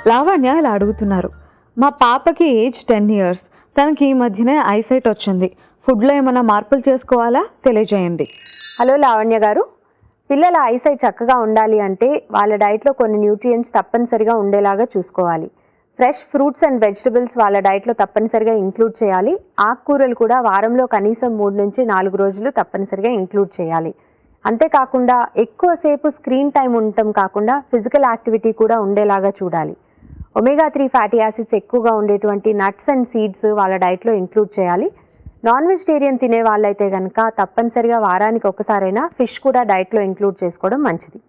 లావణ్య ఇలా అడుగుతున్నారు, మా పాపకి ఏజ్ 10 years, తనకి ఈ మధ్యనే ఐసైట్ వచ్చింది, ఫుడ్లో ఏమైనా మార్పులు చేసుకోవాలా తెలియజేయండి. హలో లావణ్య గారు, పిల్లల ఐసైట్ చక్కగా ఉండాలి అంటే వాళ్ళ డైట్లో కొన్ని న్యూట్రియంట్స్ తప్పనిసరిగా ఉండేలాగా చూసుకోవాలి. ఫ్రెష్ ఫ్రూట్స్ అండ్ వెజిటబుల్స్ వాళ్ళ డైట్లో తప్పనిసరిగా ఇంక్లూడ్ చేయాలి. ఆకుకూరలు కూడా వారంలో కనీసం 3 నుంచి 4 రోజులు తప్పనిసరిగా ఇంక్లూడ్ చేయాలి. అంతేకాకుండా ఎక్కువసేపు స్క్రీన్ టైం ఉండటం కాకుండా ఫిజికల్ యాక్టివిటీ కూడా ఉండేలాగా చూడాలి. omega-3 ఫ్యాటీ యాసిడ్స్ ఎక్కువగా ఉండేటువంటి నట్స్ అండ్ సీడ్స్ వాళ్ళ డైట్లో ఇంక్లూడ్ చేయాలి. నాన్ వెజిటేరియన్ తినే వాళ్ళైతే కనుక తప్పనిసరిగా వారానికి ఒకసారైనా ఫిష్ కూడా డైట్లో ఇంక్లూడ్ చేసుకోవడం మంచిది.